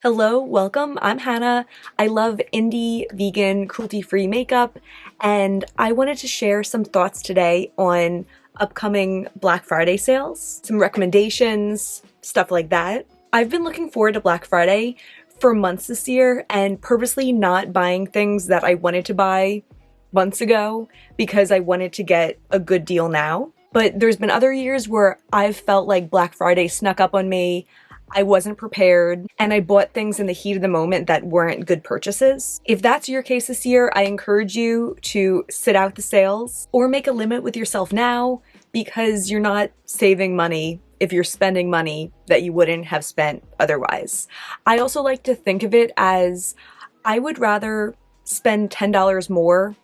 Hello, welcome. I'm Hannah. I love indie, vegan, cruelty-free makeup, and I wanted to share some thoughts today on upcoming Black Friday sales, some recommendations, stuff like that. I've been looking forward to Black Friday for months this year and purposely not buying things that I wanted to buy months ago because I wanted to get a good deal now. But there's been other years where I've felt like Black Friday snuck up on me. I wasn't prepared, and I bought things in the heat of the moment that weren't good purchases. If that's your case this year, I encourage you to sit out the sales or make a limit with yourself now because you're not saving money if you're spending money that you wouldn't have spent otherwise. I also like to think of it as I would rather spend $10 more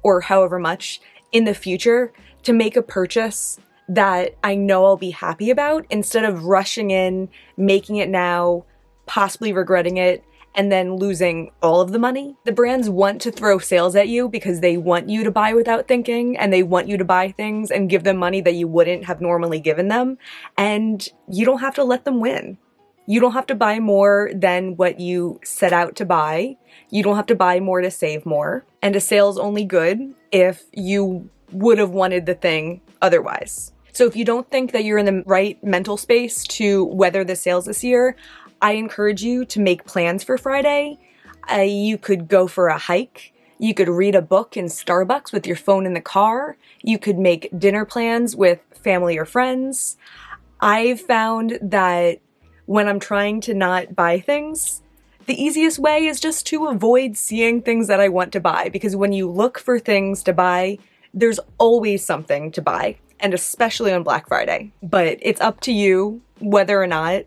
or however much in the future to make a purchase that I know I'll be happy about instead of rushing in, making it now, possibly regretting it, and then losing all of the money. The brands want to throw sales at you because they want you to buy without thinking, and they want you to buy things and give them money that you wouldn't have normally given them, and you don't have to let them win. You don't have to buy more than what you set out to buy. You don't have to buy more to save more. And a sale's only good if you would have wanted the thing otherwise. So if you don't think that you're in the right mental space to weather the sales this year, I encourage you to make plans for Friday. You could go for a hike. You could read a book in Starbucks with your phone in the car. You could make dinner plans with family or friends. I've found that when I'm trying to not buy things, the easiest way is just to avoid seeing things that I want to buy, because when you look for things to buy, there's always something to buy. And especially on Black Friday. But it's up to you whether or not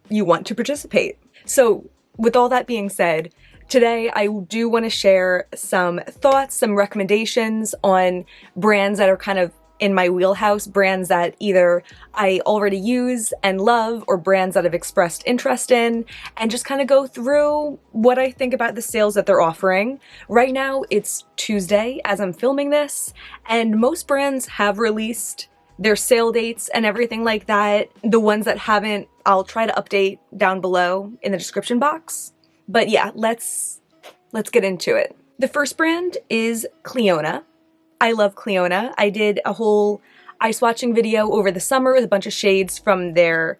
you want to participate. So with all that being said, today I do want to share some thoughts, some recommendations on brands that are kind of in my wheelhouse, brands that either I already use and love or brands that I've expressed interest in, and just kind of go through what I think about the sales that they're offering. Right now it's Tuesday as I'm filming this, and most brands have released their sale dates and everything like that. The ones that haven't, I'll try to update down below in the description box. But yeah, let's get into it. The first brand is Cliona. I love Cliona. I did a whole ice watching video over the summer with a bunch of shades from their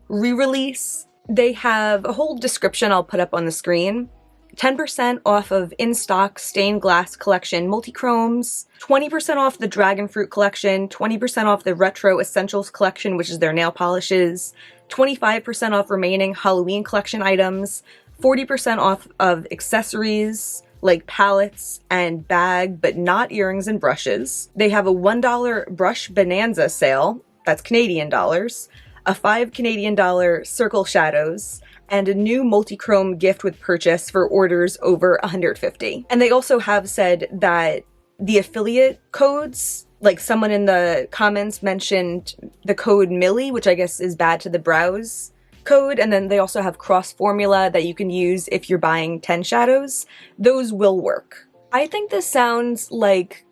re-release. They have a whole description I'll put up on the screen. 10% off of in-stock stained glass collection multi-chromes, 20% off the dragon fruit collection, 20% off the retro essentials collection, which is their nail polishes, 25% off remaining Halloween collection items, 40% off of accessories, like palettes and bag, but not earrings and brushes. They have a $1 brush bonanza sale, that's Canadian dollars, a $5 Canadian circle shadows, and a new multi-chrome gift with purchase for orders over $150. And they also have said that the affiliate codes, like someone in the comments mentioned the code Millie, which I guess is bad to the brows code, and then they also have cross formula that you can use if you're buying 10 shadows. Those will work. I think this sounds like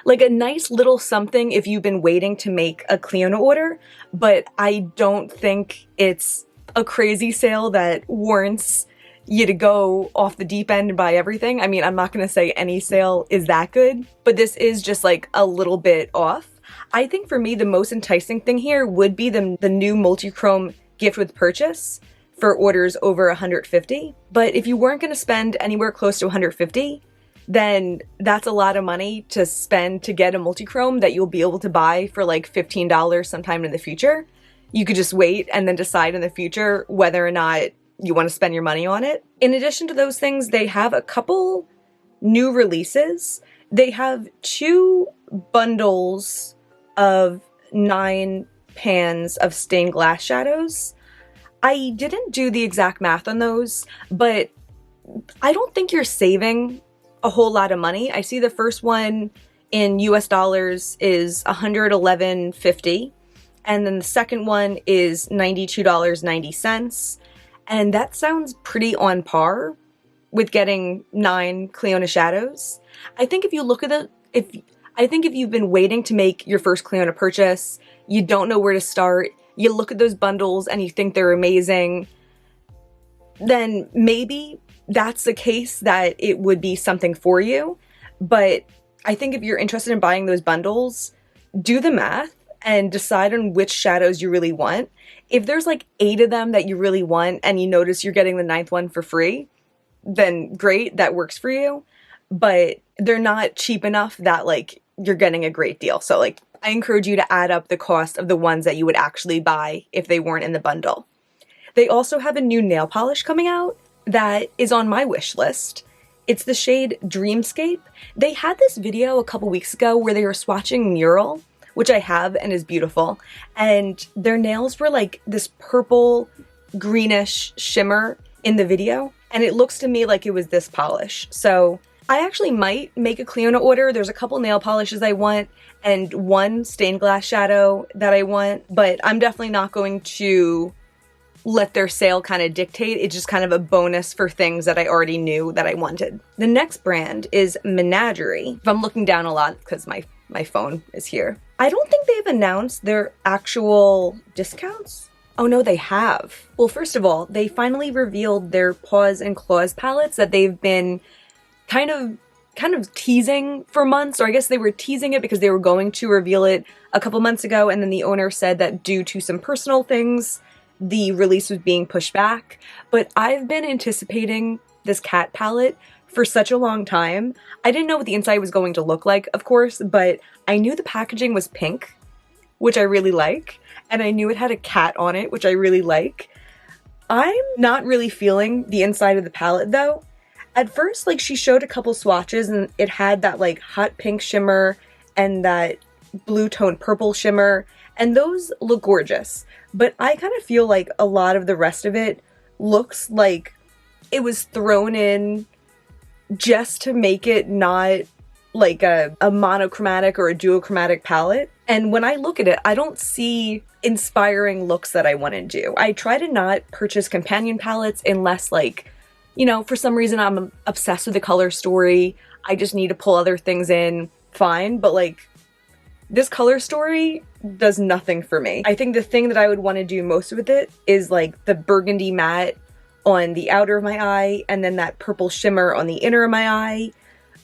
a nice little something if you've been waiting to make a Cliona order, but I don't think it's a crazy sale that warrants you to go off the deep end and buy everything. I mean, I'm not gonna say any sale is that good, but this is just like a little bit off. I think for me, the most enticing thing here would be the new multi-chrome gift with purchase for orders over $150. But if you weren't going to spend anywhere close to $150, then that's a lot of money to spend to get a multi-chrome that you'll be able to buy for like $15 sometime in the future. You could just wait and then decide in the future whether or not you want to spend your money on it. In addition to those things, they have a couple new releases. They have 2 bundles of 9 pans of stained glass shadows. I didn't do the exact math on those, but I don't think you're saving a whole lot of money. I see the first one in US dollars is $111.50, and then the second one is $92.90, and that sounds pretty on par with getting 9 Cliona shadows. I think if you look at I think if you've been waiting to make your first Cliona purchase, you don't know where to start, you look at those bundles and you think they're amazing, then maybe that's the case that it would be something for you. But I think if you're interested in buying those bundles, do the math and decide on which shadows you really want. If there's like 8 of them that you really want and you notice you're getting the 9th one for free, then great, that works for you. But they're not cheap enough that like you're getting a great deal. So like I encourage you to add up the cost of the ones that you would actually buy if they weren't in the bundle. They also have a new nail polish coming out that is on my wish list. It's the shade Dreamscape. They had this video a couple weeks ago where they were swatching Mural, which I have and is beautiful, and their nails were like this purple greenish shimmer in the video, and it looks to me like it was this polish. So I actually might make a Cliona order. There's a couple nail polishes I want and one stained glass shadow that I want, but I'm definitely not going to let their sale kind of dictate. It's just kind of a bonus for things that I already knew that I wanted. The next brand is Menagerie. I'm looking down a lot because my phone is here. I don't think they've announced their actual discounts. Oh no, they have. Well, first of all, they finally revealed their Paws and Claws palettes that they've been kind of teasing for months, or I guess they were teasing it because they were going to reveal it a couple months ago, and then the owner said that due to some personal things, the release was being pushed back. But I've been anticipating this cat palette for such a long time. I didn't know what the inside was going to look like, of course, but I knew the packaging was pink, which I really like, and I knew it had a cat on it, which I really like. I'm not really feeling the inside of the palette though. At first, like, she showed a couple swatches and it had that like hot pink shimmer and that blue tone purple shimmer, and those look gorgeous. But I kind of feel like a lot of the rest of it looks like it was thrown in just to make it not like a monochromatic or a duochromatic palette. And when I look at it, I don't see inspiring looks that I want to do. I try to not purchase companion palettes unless, like, you know, for some reason I'm obsessed with the color story. I just need to pull other things in, fine. But like, this color story does nothing for me. I think the thing that I would want to do most with it is like the burgundy matte on the outer of my eye and then that purple shimmer on the inner of my eye.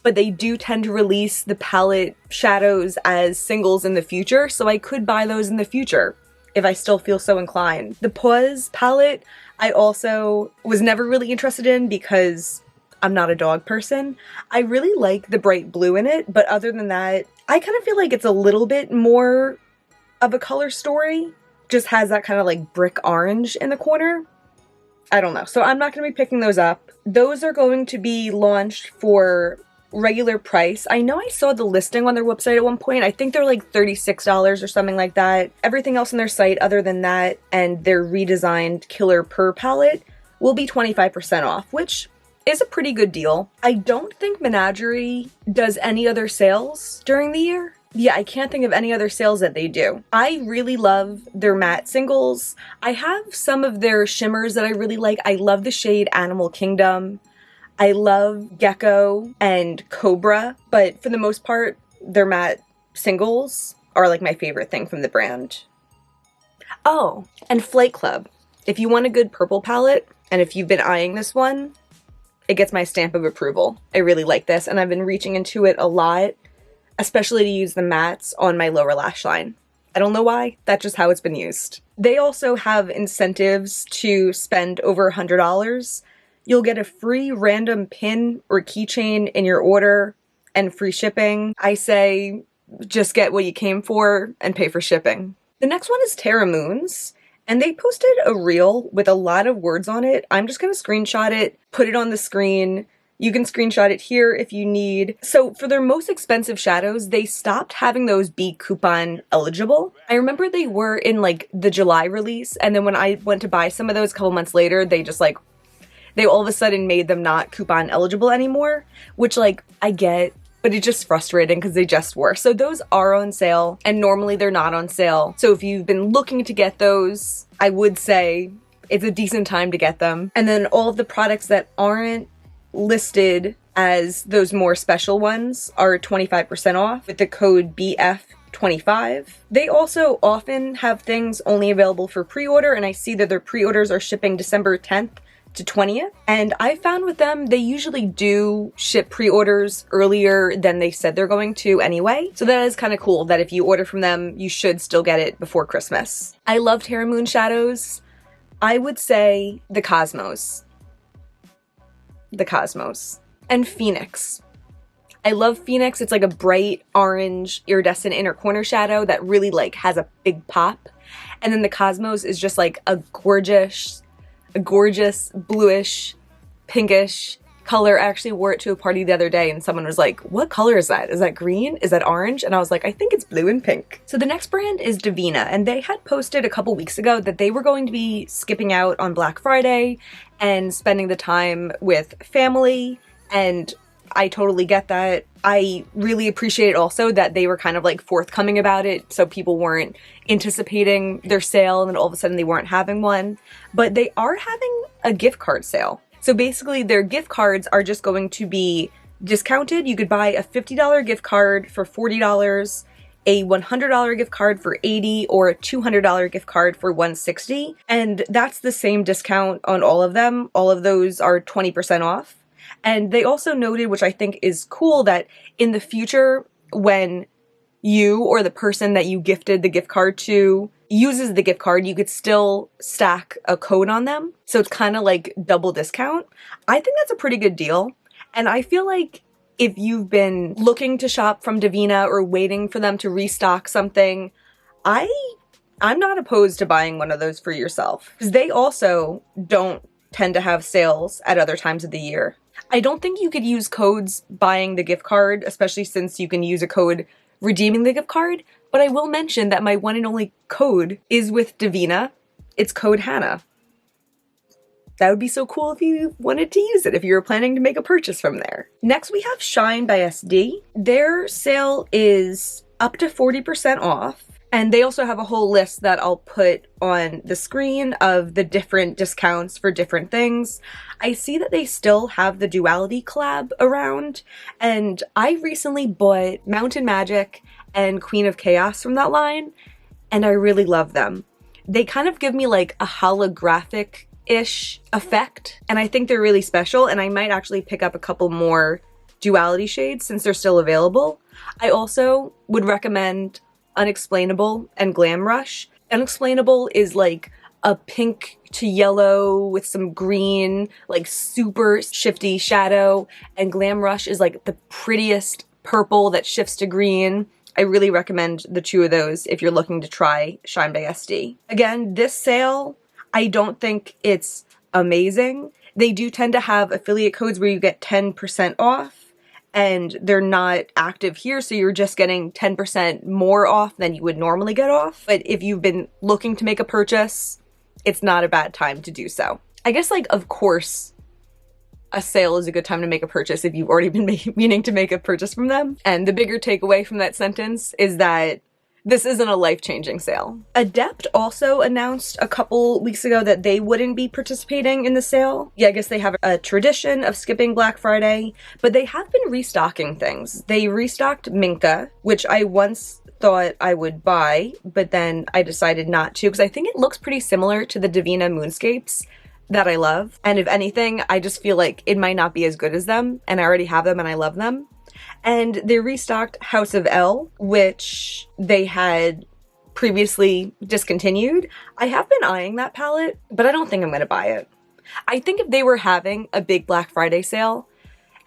But they do tend to release the palette shadows as singles in the future, so I could buy those in the future if I still feel so inclined. The Paws palette I also was never really interested in because I'm not a dog person. I really like the bright blue in it, but other than that, I kind of feel like it's a little bit more of a color story. Just has that kind of like brick orange in the corner. I don't know. So I'm not going to be picking those up. Those are going to be launched for regular price. I know I saw the listing on their website at one point. I think they're like $36 or something like that. Everything else on their site other than that and their redesigned Killer Purr palette will be 25% off, which is a pretty good deal. I don't think Menagerie does any other sales during the year. Yeah, I can't think of any other sales that they do. I really love their matte singles. I have some of their shimmers that I really like. I love the shade Animal Kingdom. I love Gecko and Cobra, but for the most part, their matte singles are like my favorite thing from the brand. Oh, and Flight Club. If you want a good purple palette, and if you've been eyeing this one, it gets my stamp of approval. I really like this, and I've been reaching into it a lot, especially to use the mattes on my lower lash line. I don't know why, that's just how it's been used. They also have incentives to spend over $100. You'll get a free random pin or keychain in your order and free shipping. I say just get what you came for and pay for shipping. The next one is Terra Moons, and they posted a reel with a lot of words on it. I'm just going to screenshot it, put it on the screen. You can screenshot it here if you need. So for their most expensive shadows, they stopped having those be coupon eligible. I remember they were in like the July release, and then when I went to buy some of those a couple months later, they all of a sudden made them not coupon eligible anymore, which like I get, but it's just frustrating because they just were. So those are on sale, and normally they're not on sale. So if you've been looking to get those, I would say it's a decent time to get them. And then all of the products that aren't listed as those more special ones are 25% off with the code BF25. They also often have things only available for pre-order, and I see that their pre-orders are shipping December 10th to 20th. And I found with them, they usually do ship pre-orders earlier than they said they're going to anyway. So that is kind of cool that if you order from them, you should still get it before Christmas. I love Terra Moon shadows. I would say the Cosmos. The Cosmos. And Phoenix. I love Phoenix. It's like a bright orange iridescent inner corner shadow that really like has a big pop. And then the Cosmos is just like a gorgeous bluish, pinkish color. I actually wore it to a party the other day and someone was like, what color is that? Is that green? Is that orange? And I was like, I think it's blue and pink. So the next brand is Davina, and they had posted a couple weeks ago that they were going to be skipping out on Black Friday and spending the time with family, and I totally get that. I really appreciate also that they were kind of like forthcoming about it, so people weren't anticipating their sale and then all of a sudden they weren't having one. But they are having a gift card sale. So basically their gift cards are just going to be discounted. You could buy a $50 gift card for $40, a $100 gift card for $80, or a $200 gift card for $160. And that's the same discount on all of them. All of those are 20% off. And they also noted, which I think is cool, that in the future, when you or the person that you gifted the gift card to uses the gift card, you could still stack a code on them. So it's kind of like double discount. I think that's a pretty good deal. And I feel like if you've been looking to shop from Davina or waiting for them to restock something, I'm not opposed to buying one of those for yourself, because they also don't tend to have sales at other times of the year. I don't think you could use codes buying the gift card, especially since you can use a code redeeming the gift card, but I will mention that my one and only code is with Davina. It's code Hannah. That would be so cool if you wanted to use it, if you were planning to make a purchase from there. Next, we have Shine by SD. Their sale is up to 40% off. And they also have a whole list that I'll put on the screen of the different discounts for different things. I see that they still have the Duality collab around, and I recently bought Mountain Magic and Queen of Chaos from that line, and I really love them. They kind of give me like a holographic-ish effect, and I think they're really special, and I might actually pick up a couple more Duality shades since they're still available. I also would recommend Unexplainable and Glam Rush. Unexplainable is like a pink to yellow with some green, like super shifty shadow, and Glam Rush is like the prettiest purple that shifts to green. I really recommend the two of those if you're looking to try Shine by SD. Again, this sale, I don't think it's amazing. They do tend to have affiliate codes where you get 10% off, and they're not active here, so you're just getting 10% more off than you would normally get off. But if you've been looking to make a purchase, it's not a bad time to do so. I guess, like, of course, a sale is a good time to make a purchase if you've already been meaning to make a purchase from them. And the bigger takeaway from that sentence is that this isn't a life-changing sale. Adept also announced a couple weeks ago that they wouldn't be participating in the sale. Yeah, I guess they have a tradition of skipping Black Friday, but they have been restocking things. They restocked Minka, which I once thought I would buy, but then I decided not to because I think it looks pretty similar to the Davina Moonscapes that I love. And if anything, I just feel like it might not be as good as them, and I already have them and I love them. And they restocked House of L, which they had previously discontinued. I have been eyeing that palette, but I don't think I'm going to buy it. I think if they were having a big Black Friday sale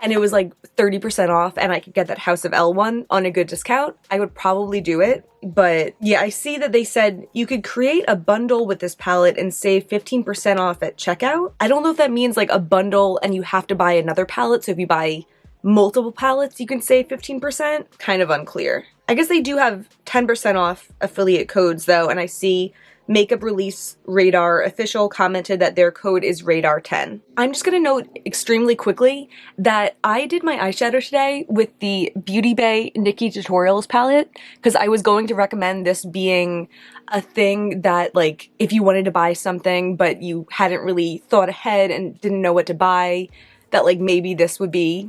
and it was like 30% off and I could get that House of L one on a good discount, I would probably do it. But yeah, I see that they said you could create a bundle with this palette and save 15% off at checkout. I don't know if that means like a bundle and you have to buy another palette. So if you buy multiple palettes, you can save 15%. Kind of unclear. I guess they do have 10% off affiliate codes though, and I see Makeup Release Radar Official commented that their code is Radar10. I'm just gonna note extremely quickly that I did my eyeshadow today with the Beauty Bay Nikki Tutorials palette because I was going to recommend this being a thing that, like, if you wanted to buy something but you hadn't really thought ahead and didn't know what to buy, that like maybe this would be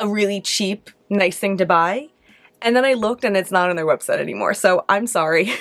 a really cheap, nice thing to buy. And then I looked and it's not on their website anymore, so I'm sorry.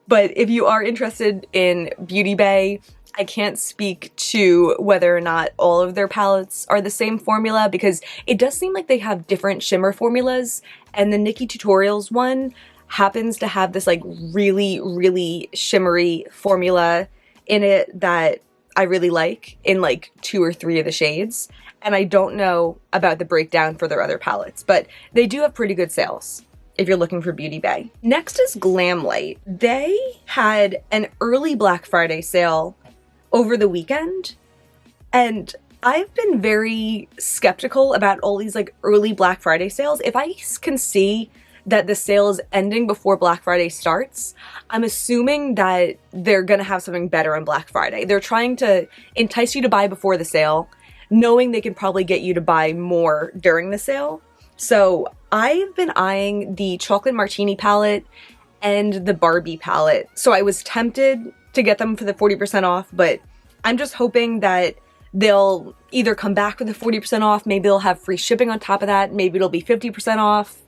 But if you are interested in Beauty Bay, I can't speak to whether or not all of their palettes are the same formula because it does seem like they have different shimmer formulas, and the Nikki Tutorials one happens to have this like really, really shimmery formula in it that I really like in like 2 or 3 of the shades. And I don't know about the breakdown for their other palettes, but they do have pretty good sales if you're looking for Beauty Bay. Next is Glamlite. They had an early Black Friday sale over the weekend, and I've been very skeptical about all these like early Black Friday sales. If I can see that the sale is ending before Black Friday starts, I'm assuming that they're gonna have something better on Black Friday. They're trying to entice you to buy before the sale, knowing they can probably get you to buy more during the sale. So I've been eyeing the Chocolate Martini palette and the Barbie palette. So I was tempted to get them for the 40% off, but I'm just hoping that they'll either come back with the 40% off, maybe they'll have free shipping on top of that, maybe it'll be 50% off.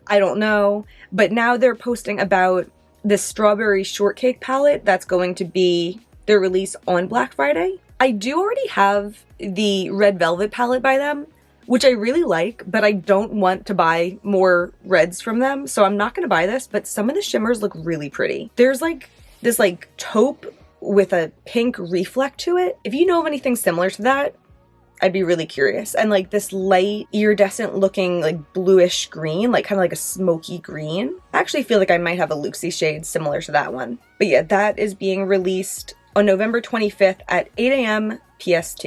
I don't know, but now they're posting about the Strawberry Shortcake palette that's going to be their release on Black Friday. I do already have the Red Velvet palette by them, which I really like, but I don't want to buy more reds from them, so I'm not gonna buy this, but some of the shimmers look really pretty. There's like this like taupe with a pink reflect to it. If you know of anything similar to that, I'd be really curious. And like this light iridescent looking like bluish green, like kind of like a smoky green. I actually feel like I might have a Luxie shade similar to that one. But yeah, that is being released on November 25th at 8 a.m. PST.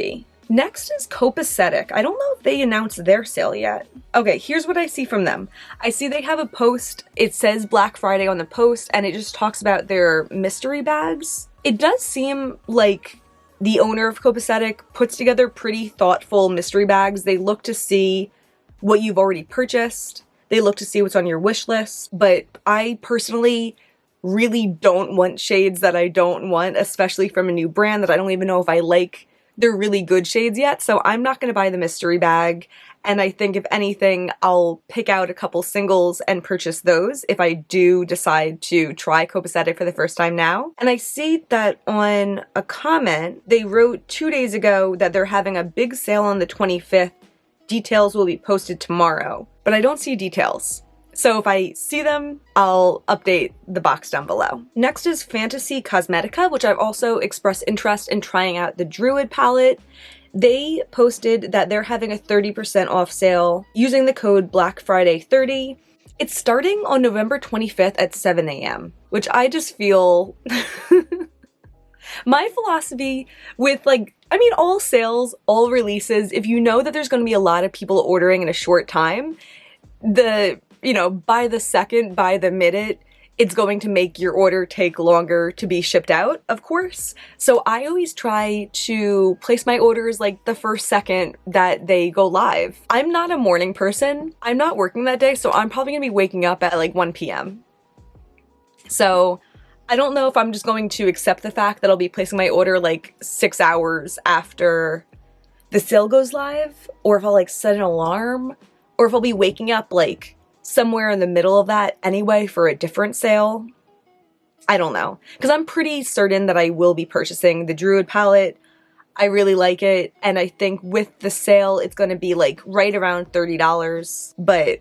Next is Copacetic. I don't know if they announced their sale yet. Okay, here's what I see from them. I see they have a post. It says Black Friday on the post, and it just talks about their mystery bags. It does seem like the owner of Copacetic puts together pretty thoughtful mystery bags. They look to see what you've already purchased. They look to see what's on your wish list. But I personally really don't want shades that I don't want, especially from a new brand that I don't even know if I like. They're really good shades yet, so I'm not going to buy the mystery bag. And I think if anything, I'll pick out a couple singles and purchase those if I do decide to try Copacetic for the first time now. And I see that on a comment, they wrote 2 days ago that they're having a big sale on the 25th. Details will be posted tomorrow, but I don't see details. So if I see them, I'll update the box down below. Next is Fantasy Cosmetica, which I've also expressed interest in trying out the Druid palette. They posted that they're having a 30% off sale using the code BlackFriday30. It's starting on November 25th at 7 a.m., which I just feel... My philosophy with all sales, all releases, if you know that there's going to be a lot of people ordering in a short time, by the second, by the minute, it's going to make your order take longer to be shipped out, of course. So I always try to place my orders like the first second that they go live. I'm not a morning person. I'm not working that day, so I'm probably gonna be waking up at like 1 p.m. So I don't know if I'm just going to accept the fact that I'll be placing my order like 6 hours after the sale goes live, or if I'll like set an alarm, or if I'll be waking up like somewhere in the middle of that anyway for a different sale. I don't know. Because I'm pretty certain that I will be purchasing the Druid palette. I really like it. And I think with the sale, it's going to be like right around $30. But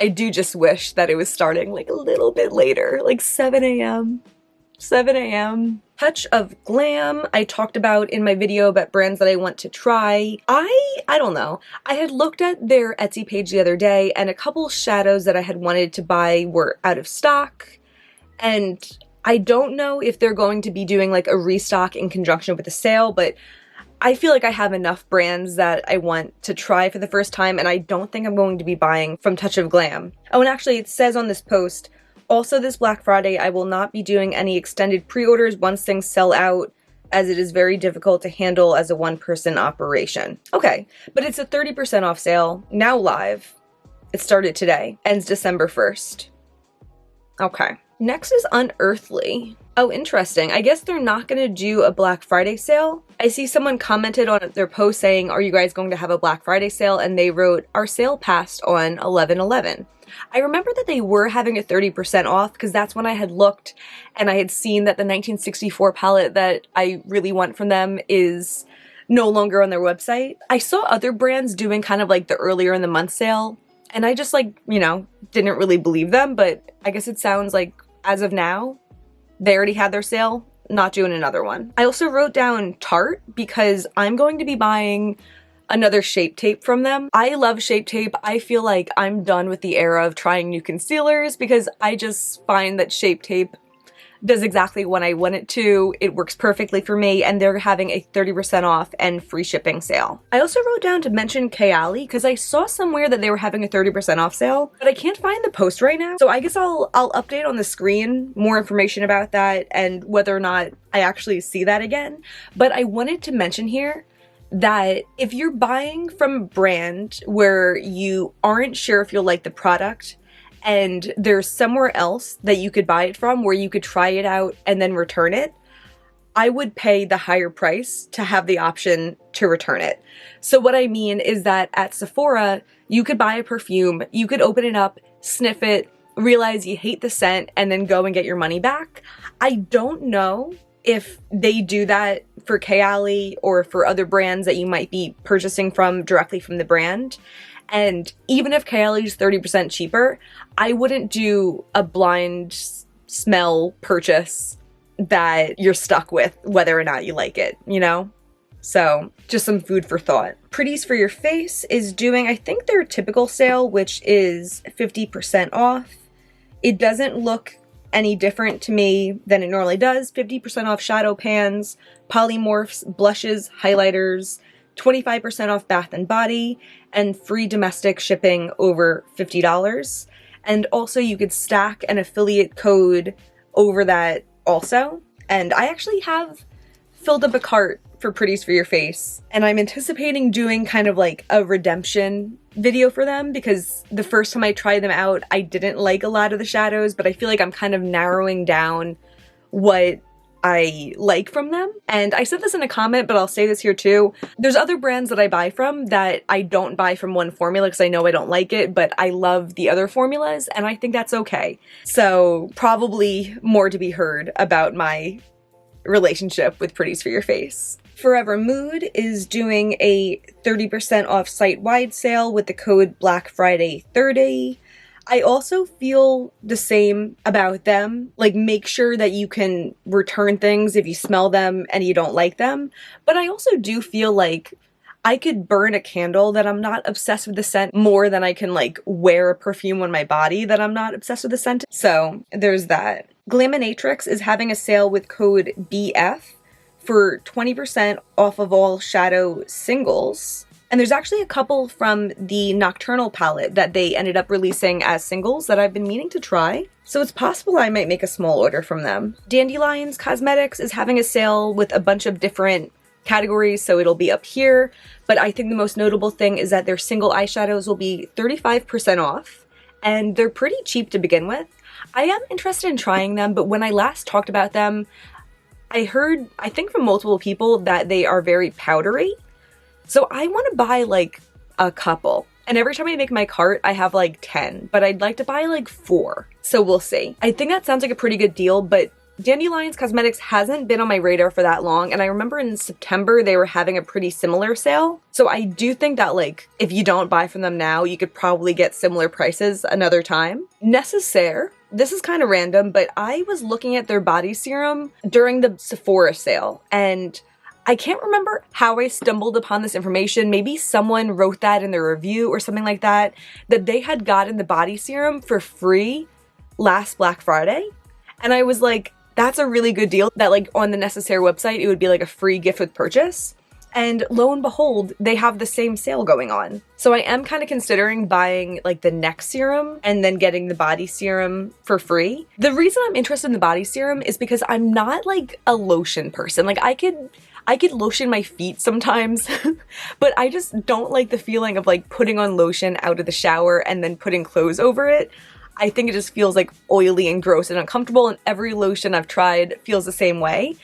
I do just wish that it was starting like a little bit later, like 7 a.m. 7 a.m. Touch of Glam, I talked about in my video about brands that I want to try. I don't know. I had looked at their Etsy page the other day, and a couple shadows that I had wanted to buy were out of stock. And I don't know if they're going to be doing like a restock in conjunction with the sale, but I feel like I have enough brands that I want to try for the first time, and I don't think I'm going to be buying from Touch of Glam. Oh, and actually it says on this post, also this Black Friday, I will not be doing any extended pre-orders once things sell out, as it is very difficult to handle as a one-person operation. Okay, but it's a 30% off sale, now live. It started today, ends December 1st. Okay. Next is Unearthly. Oh, interesting. I guess they're not going to do a Black Friday sale. I see someone commented on their post saying, are you guys going to have a Black Friday sale? And they wrote, our sale passed on 11/11. I remember that they were having a 30% off because that's when I had looked and I had seen that the 1964 palette that I really want from them is no longer on their website. I saw other brands doing kind of like the earlier in the month sale, and I just like, you know, didn't really believe them, but I guess it sounds like as of now, they already had their sale, not doing another one. I also wrote down Tarte because I'm going to be buying another Shape Tape from them. I love Shape Tape. I feel like I'm done with the era of trying new concealers because I just find that Shape Tape does exactly what I want it to. It works perfectly for me, and they're having a 30% off and free shipping sale. I also wrote down to mention Kayali because I saw somewhere that they were having a 30% off sale, but I can't find the post right now. So I guess I'll update on the screen more information about that and whether or not I actually see that again. But I wanted to mention here that if you're buying from a brand where you aren't sure if you'll like the product, and there's somewhere else that you could buy it from where you could try it out and then return it, I would pay the higher price to have the option to return it. So what I mean is that at Sephora, you could buy a perfume, you could open it up, sniff it, realize you hate the scent, and then go and get your money back. I don't know if they do that for Kayali or for other brands that you might be purchasing from directly from the brand. And even if Kayali is 30% cheaper, I wouldn't do a blind smell purchase that you're stuck with whether or not you like it, you know? So just some food for thought. Pretties for Your Face is doing, I think, their typical sale, which is 50% off. It doesn't look any different to me than it normally does. 50% off shadow pans, polymorphs, blushes, highlighters, 25% off Bath & Body, and free domestic shipping over $50. And also you could stack an affiliate code over that also. And I actually have filled up a cart for Pretties for Your Face, and I'm anticipating doing kind of like a redemption video for them because the first time I tried them out, I didn't like a lot of the shadows, but I feel like I'm kind of narrowing down what I like from them. And I said this in a comment, but I'll say this here too. There's other brands that I buy from that I don't buy from one formula because I know I don't like it, but I love the other formulas, and I think that's okay. So probably more to be heard about my relationship with Pretties for Your Face. Forever Mood is doing a 30% off site-wide sale with the code Black Friday 30. I also feel the same about them. Like, make sure that you can return things if you smell them and you don't like them. But I also do feel like I could burn a candle that I'm not obsessed with the scent more than I can like wear a perfume on my body that I'm not obsessed with the scent. So there's that. Glaminatrix is having a sale with code BF for 20% off of all shadow singles. And there's actually a couple from the Nocturnal palette that they ended up releasing as singles that I've been meaning to try. So it's possible I might make a small order from them. Dandelions Cosmetics is having a sale with a bunch of different categories, so it'll be up here. But I think the most notable thing is that their single eyeshadows will be 35% off, and they're pretty cheap to begin with. I am interested in trying them, but when I last talked about them, I heard, I think from multiple people, that they are very powdery. So I want to buy like a couple. And every time I make my cart, I have like 10, but I'd like to buy like 4. So we'll see. I think that sounds like a pretty good deal, but Dandelions Cosmetics hasn't been on my radar for that long. And I remember in September, they were having a pretty similar sale. So I do think that like, if you don't buy from them now, you could probably get similar prices another time. Necessaire. This is kind of random, but I was looking at their body serum during the Sephora sale, and I can't remember how I stumbled upon this information. Maybe someone wrote that in their review or something like that, that they had gotten the body serum for free last Black Friday. And I was like, that's a really good deal, that like on the Necessaire website, it would be like a free gift with purchase. And lo and behold, they have the same sale going on. So I am kind of considering buying like the neck serum and then getting the body serum for free. The reason I'm interested in the body serum is because I'm not like a lotion person. Like I could lotion my feet sometimes, but I just don't like the feeling of like putting on lotion out of the shower and then putting clothes over it. I think it just feels like oily and gross and uncomfortable, and every lotion I've tried feels the same way.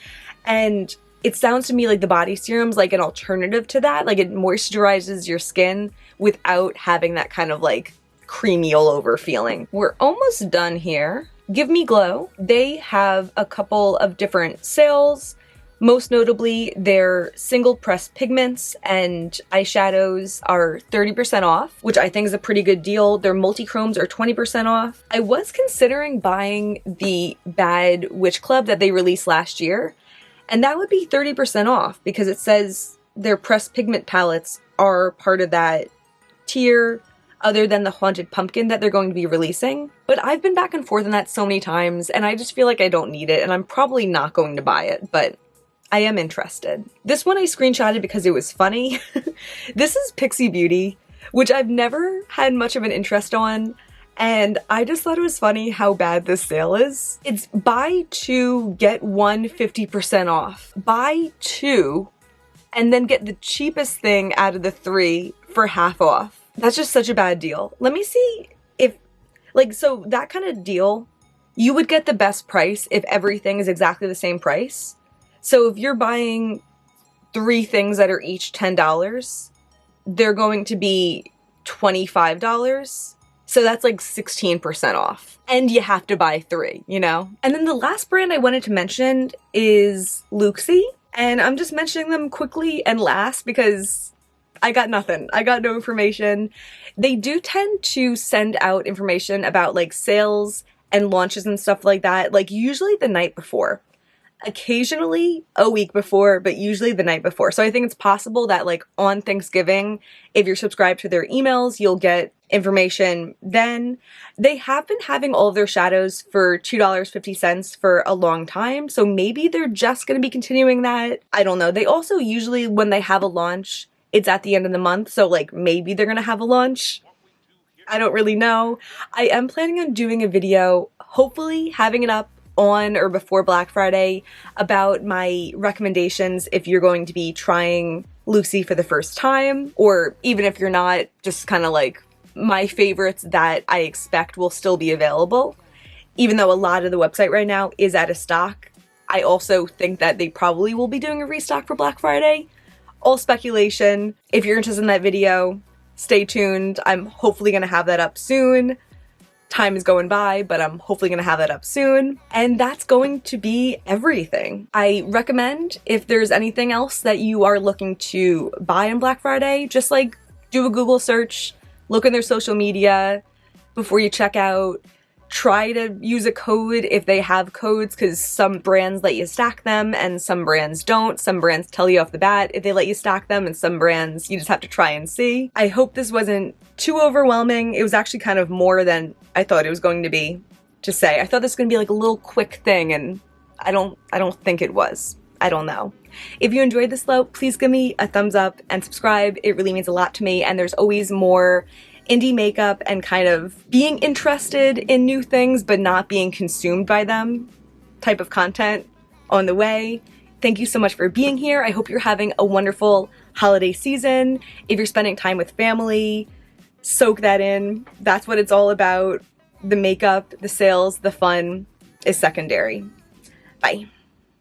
And it sounds to me like the body serum's like an alternative to that. Like it moisturizes your skin without having that kind of like creamy all over feeling. We're almost done here. Give Me Glow. They have a couple of different sales. Most notably, their single press pigments and eyeshadows are 30% off, which I think is a pretty good deal. Their multi-chromes are 20% off. I was considering buying the Bad Witch Club that they released last year, and that would be 30% off because it says their pressed pigment palettes are part of that tier other than the Haunted Pumpkin that they're going to be releasing. But I've been back and forth on that so many times, and I just feel like I don't need it, and I'm probably not going to buy it, but I am interested. This one I screenshotted because it was funny. This is Pixie Beauty, which I've never had much of an interest on, and I just thought it was funny how bad this sale is. It's buy two, get one 50% off. Buy two, and then get the cheapest thing out of the three for half off. That's just such a bad deal. Let me see if, like, so that kind of deal, you would get the best price if everything is exactly the same price. So if you're buying three things that are each $10, they're going to be $25. So that's like 16% off. And you have to buy three, you know? And then the last brand I wanted to mention is Luxie. And I'm just mentioning them quickly and last because I got nothing. I got no information. They do tend to send out information about like sales and launches and stuff like that, like usually the night before. Occasionally a week before, but usually the night before. So I think it's possible that like on Thanksgiving, if you're subscribed to their emails, you'll get information then. They have been having all of their shadows for $2.50 for a long time, so maybe they're just going to be continuing that. I don't know. They also usually, when they have a launch, it's at the end of the month, so like maybe they're going to have a launch. I don't really know. I am planning on doing a video, hopefully having it up on or before Black Friday, about my recommendations if you're going to be trying Luxie for the first time, or even if you're not, just kind of like my favorites that I expect will still be available. Even though a lot of the website right now is out of stock, I also think that they probably will be doing a restock for Black Friday. All speculation. If you're interested in that video, stay tuned. I'm hopefully going to have that up soon. Time is going by, but I'm hopefully going to have that up soon. And that's going to be everything. I recommend, if there's anything else that you are looking to buy on Black Friday, just like do a Google search, look in their social media before you check out. Try to use a code if they have codes, because some brands let you stack them and some brands don't. Some brands tell you off the bat if they let you stack them, and some brands you just have to try and see. I hope this wasn't too overwhelming. It was actually kind of more than I thought it was going to be to say. I thought this was going to be like a little quick thing, and I don't think it was. I don't know. If you enjoyed this though, please give me a thumbs up and subscribe. It really means a lot to me, and there's always more indie makeup and kind of being interested in new things but not being consumed by them type of content on the way. Thank you so much for being here. I hope you're having a wonderful holiday season. If you're spending time with family, soak that in. That's what it's all about. The makeup, the sales, the fun is secondary. Bye.